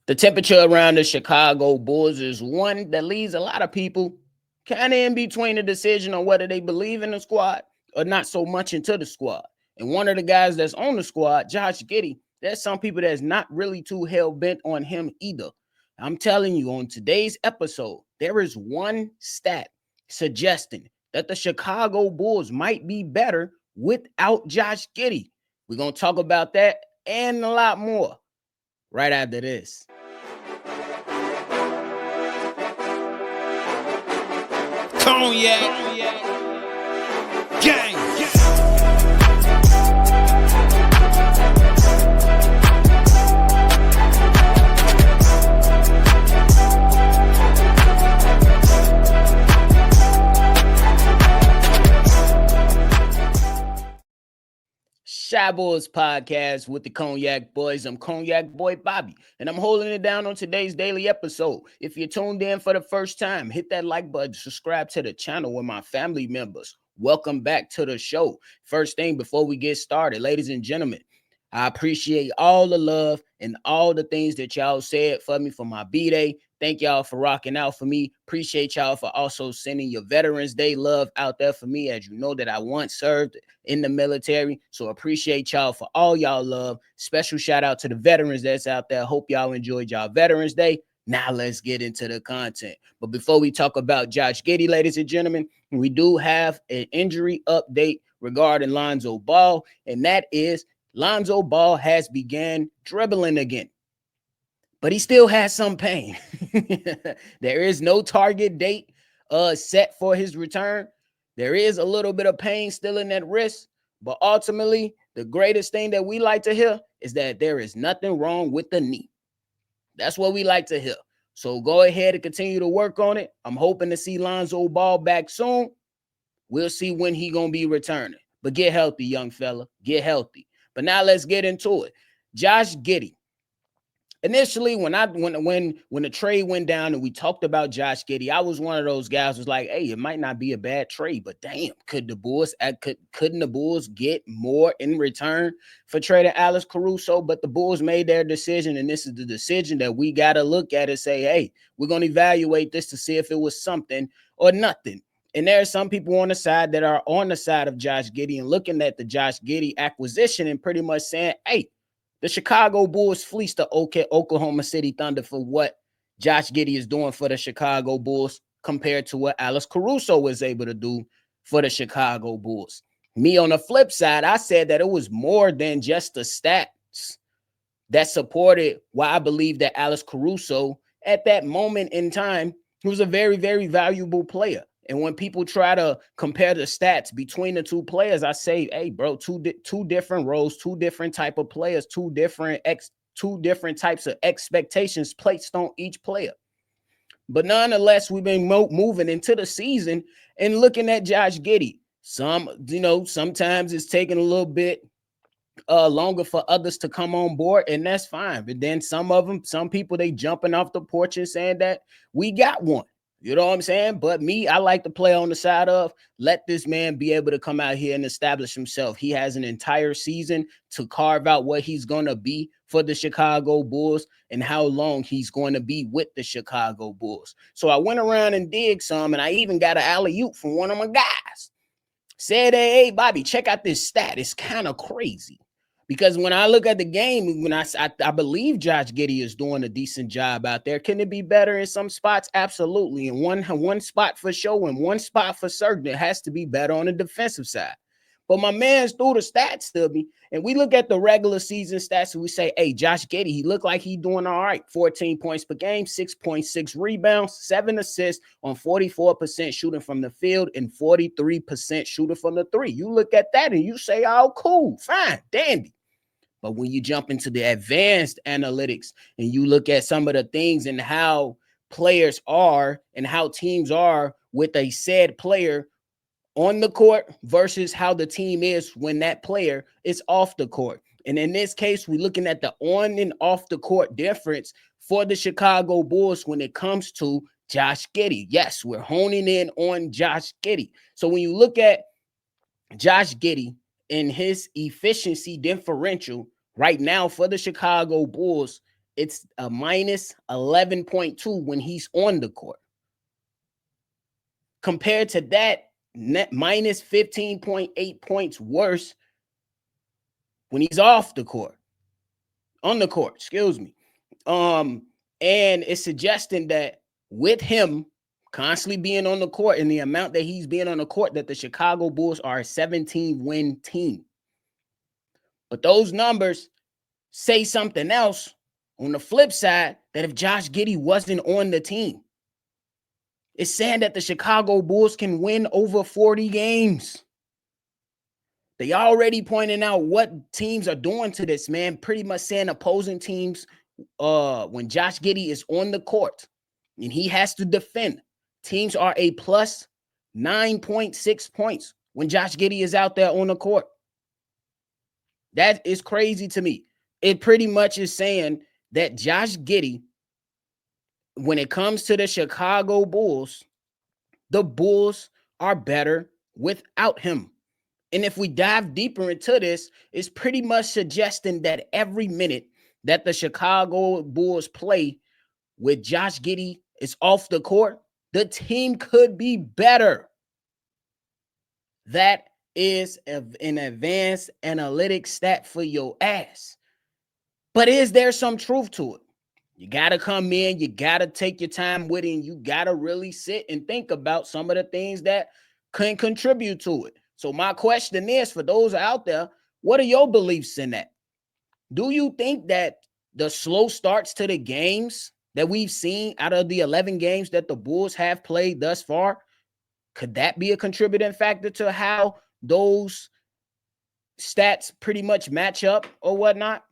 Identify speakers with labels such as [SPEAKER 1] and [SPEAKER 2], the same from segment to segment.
[SPEAKER 1] The temperature around the Chicago Bulls is one that leaves a lot of people kind of in between the decision on whether they believe in the squad or not so much into the squad. And one of the guys that's on the squad, Josh Giddey, there's some people that's not really too hell bent on him either. I'm telling you, on today's episode, there is one stat suggesting that the Chicago Bulls might be better without Josh Giddey. We're going to talk about that and a lot more right after this.
[SPEAKER 2] Cognac, gang.
[SPEAKER 1] Shy Boys Podcast with the Cognac Boys. I'm Cognac Boy Bobby, and I'm holding it down on today's daily episode. If you're tuned in for the first time, hit that like button, subscribe to the channel with my family members. Welcome back to the show. First thing before we get started, ladies and gentlemen, I appreciate all the love and all the things that y'all said for me for my B-Day. Thank y'all for rocking out for me. Appreciate y'all for also sending your Veterans Day love out there for me. As you know that I once served in the military. So appreciate y'all for all y'all love. Special shout out to the veterans that's out there. Hope y'all enjoyed y'all Veterans Day. Now let's get into the content. But before we talk about Josh Giddey, ladies and gentlemen, we do have an injury update regarding Lonzo Ball, and that is Lonzo Ball has began dribbling again, but he still has some pain. There is no target date set for his return. There is a little bit of pain still in that wrist, but ultimately, the greatest thing that we like to hear is that there is nothing wrong with the knee. That's what we like to hear. So go ahead and continue to work on it. I'm hoping to see Lonzo Ball back soon. We'll see when he gonna be returning. But get healthy, young fella. Get healthy. But now let's get into it. Josh Giddey. Initially, when the trade went down and we talked about Josh Giddey, I was one of those guys who was like, hey, it might not be a bad trade, but damn, couldn't the Bulls get more in return for trading Alex Caruso? But the Bulls made their decision, and this is the decision that we got to look at and say, hey, we're going to evaluate this to see if it was something or nothing. And there are some people on the side that are on the side of Josh Giddey and looking at the Josh Giddey acquisition and pretty much saying, hey, the Chicago Bulls fleeced the Oklahoma City Thunder for what Josh Giddey is doing for the Chicago Bulls compared to what Alex Caruso was able to do for the Chicago Bulls. Me, on the flip side, I said that it was more than just the stats that supported why I believe that Alex Caruso, at that moment in time, was a very, very valuable player. And when people try to compare the stats between the two players, I say, hey, bro, two different roles, two different type of players, two different types of expectations placed on each player. But nonetheless, we've been moving into the season and looking at Josh Giddey. Sometimes it's taking a little bit longer for others to come on board, and that's fine. But then some people, they jumping off the porch and saying that we got one. You know what I'm saying? But me, I like to play on the side of let this man be able to come out here and establish himself. He has an entire season to carve out what he's going to be for the Chicago Bulls and how long he's going to be with the Chicago Bulls. So I went around and did some, and I even got an alley-oop from one of my guys. Said, hey, Bobby, check out this stat. It's kind of crazy. Because when I look at the game, when I believe Josh Giddey is doing a decent job out there. Can it be better in some spots? Absolutely. And one spot for sure and one spot for certain. It has to be better on the defensive side. But my man's threw the stats to me, and we look at the regular season stats and we say, hey, Josh Giddey, he looked like he's doing all right. 14 points per game, 6.6 rebounds, 7 assists on 44% shooting from the field and 43% shooting from the three. You look at that and you say, oh, cool, fine, dandy. But when you jump into the advanced analytics and you look at some of the things and how players are and how teams are with a said player on the court versus how the team is when that player is off the court. And in this case, we're looking at the on and off the court difference for the Chicago Bulls when it comes to Josh Giddey. Yes, we're honing in on Josh Giddey. So when you look at Josh Giddey in his efficiency differential right now for the Chicago Bulls, it's a minus 11.2 when he's on the court. Compared to that, net minus 15.8 points worse when he's off the court. On the court, excuse me. And it's suggesting that with him constantly being on the court and the amount that he's being on the court, that the Chicago Bulls are a 17-win team. But those numbers say something else on the flip side, that if Josh Giddey wasn't on the team, it's saying that the Chicago Bulls can win over 40 games. They already pointing out what teams are doing to this, man. Pretty much saying opposing teams, when Josh Giddey is on the court and he has to defend, teams are a plus 9.6 points when Josh Giddey is out there on the court. That is crazy to me. It pretty much is saying that Josh Giddey, when it comes to the Chicago Bulls, the Bulls are better without him. And if we dive deeper into this, it's pretty much suggesting that every minute that the Chicago Bulls play with Josh Giddey is off the court, the team could be better. That is an advanced analytics stat for your ass. But is there some truth to it? You got to come in, you got to take your time with it, and you got to really sit and think about some of the things that can contribute to it. So my question is, for those out there, what are your beliefs in that? Do you think that the slow starts to the games that we've seen out of the 11 games that the Bulls have played thus far, could that be a contributing factor to how those stats pretty much match up or whatnot?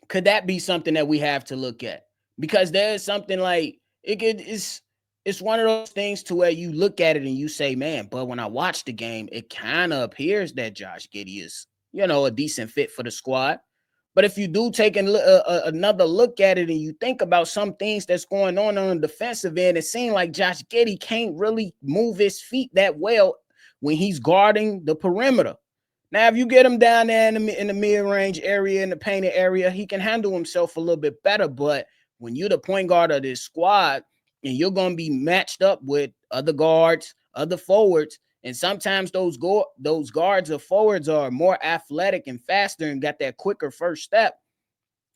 [SPEAKER 1] Could that be something that we have to look at? Because there's something like it's one of those things to where you look at it and you say, man, but when I watch the game, it kind of appears that Josh Giddey is, a decent fit for the squad. But if you do take another look at it and you think about some things that's going on the defensive end, it seems like Josh Giddey can't really move his feet that well when he's guarding the perimeter. Now, if you get him down there in the mid-range area, in the painted area, he can handle himself a little bit better. But when you're the point guard of this squad and you're going to be matched up with other guards, other forwards, and sometimes those guards or forwards are more athletic and faster and got that quicker first step,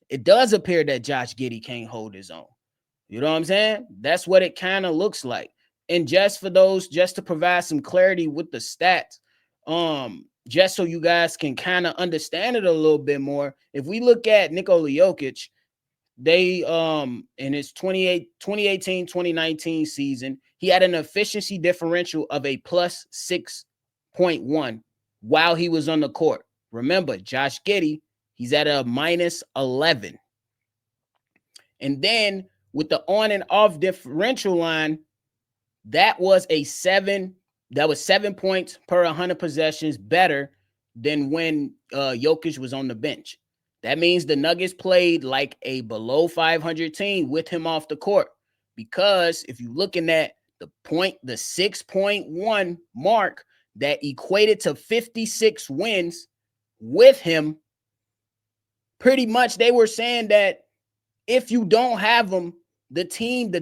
[SPEAKER 1] it does appear that Josh Giddey can't hold his own. You know what I'm saying? That's what it kind of looks like. And just to provide some clarity with the stats, just so you guys can kind of understand it a little bit more, if we look at Nikola Jokic, they in his 2018-2019 season, he had an efficiency differential of a plus 6.1 while he was on the court. Remember, Josh Giddey, he's at a minus 11. And then with the on and off differential line, that was 7 points per 100 possessions better than when Jokic was on the bench. That means the Nuggets played like a below 500 team with him off the court, because if you're looking at the 6.1 mark that equated to 56 wins with him, pretty much they were saying that if you don't have him, the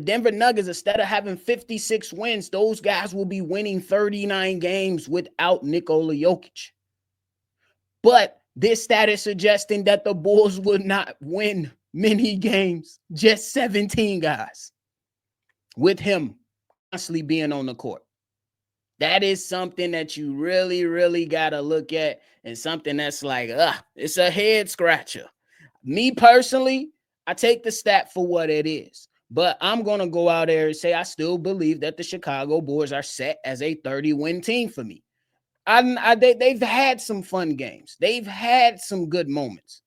[SPEAKER 1] Denver Nuggets, instead of having 56 wins, those guys will be winning 39 games without Nikola Jokic. But this stat is suggesting that the Bulls would not win many games, just 17 guys, with him constantly being on the court. That is something that you really, really got to look at, and something that's like, it's a head scratcher. Me personally, I take the stat for what it is. But I'm going to go out there and say I still believe that the Chicago Bulls are set as a 30-win team for me. They've had some fun games. They've had some good moments.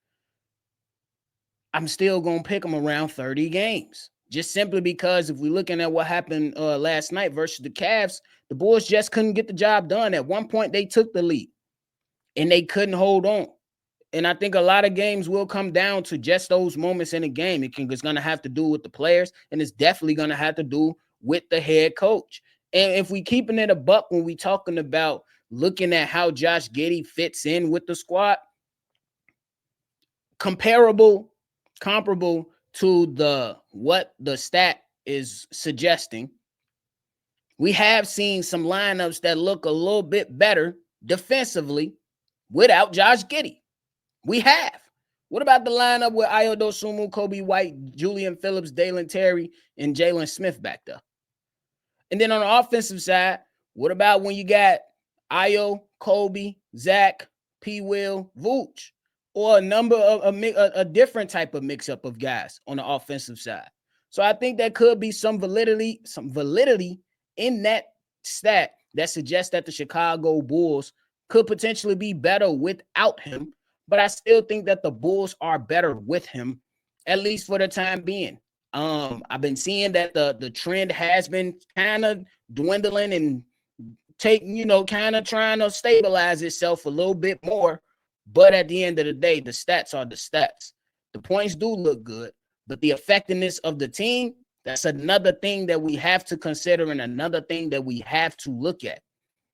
[SPEAKER 1] I'm still going to pick them around 30 games. Just simply because if we're looking at what happened last night versus the Cavs, the Bulls just couldn't get the job done. At one point, they took the lead, and they couldn't hold on. And I think a lot of games will come down to just those moments in a game. It's going to have to do with the players, and it's definitely going to have to do with the head coach. And if we keeping it a buck when we talking about looking at how Josh Giddey fits in with the squad, comparable comparable to what the stat is suggesting, we have seen some lineups that look a little bit better defensively without Josh Giddey. We have. What about the lineup with Ayo Dosunmu, Kobe White, Julian Phillips, Dalen Terry, and Jalen Smith back there? And then on the offensive side, what about when you got Ayo, Kobe, Zach, P. Will, Vooch, or a number of a different type of mix-up of guys on the offensive side? So I think there could be some validity in that stat that suggests that the Chicago Bulls could potentially be better without him. But I still think that the Bulls are better with him, at least for the time being. I've been seeing that the trend has been kind of dwindling and kind of trying to stabilize itself a little bit more. But at the end of the day, the stats are the stats. The points do look good, but the effectiveness of the team, that's another thing that we have to consider and another thing that we have to look at.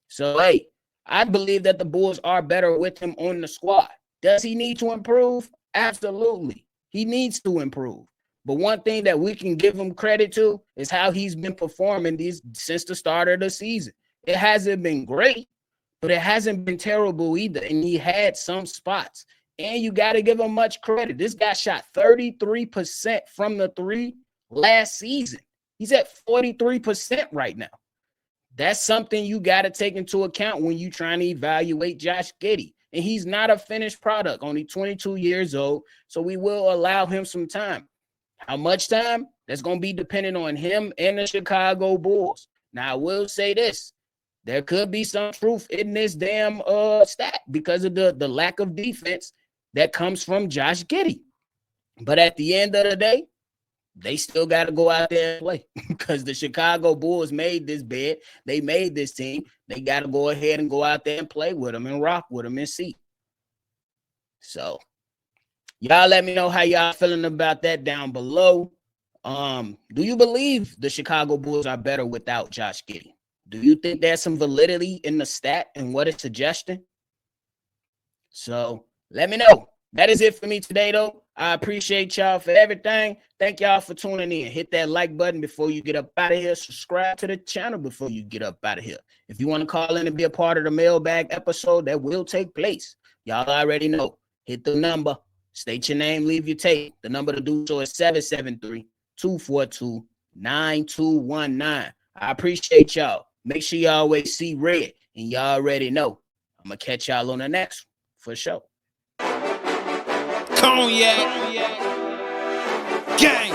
[SPEAKER 1] So, hey, I believe that the Bulls are better with him on the squad. Does he need to improve? Absolutely. He needs to improve. But one thing that we can give him credit to is how he's been performing since the start of the season. It hasn't been great, but it hasn't been terrible either. And he had some spots. And you got to give him much credit. This guy shot 33% from the three last season. He's at 43% right now. That's something you got to take into account when you're trying to evaluate Josh Giddey. And he's not a finished product, only 22 years old. So we will allow him some time. How much time? That's going to be dependent on him and the Chicago Bulls. Now, I will say this. There could be some truth in this damn stat because of the lack of defense that comes from Josh Giddey. But at the end of the day, they still got to go out there and play because the Chicago Bulls made this bed. They made this team. They got to go ahead and go out there and play with them and rock with them and see. So, y'all let me know how y'all feeling about that down below. Do you believe the Chicago Bulls are better without Josh Giddey? Do you think there's some validity in the stat and what it's suggesting? So, let me know. That is it for me today, though. I appreciate y'all for everything. Thank y'all for tuning in. Hit that like button before you get up out of here. Subscribe to the channel before you get up out of here. If you want to call in and be a part of the mailbag episode, that will take place. Y'all already know. Hit the number. State your name. Leave your tape. The number to do so is 773-242-9219. I appreciate y'all. Make sure y'all always see red. And y'all already know. I'm going to catch y'all on the next one for sure.
[SPEAKER 2] Cognac. Gang.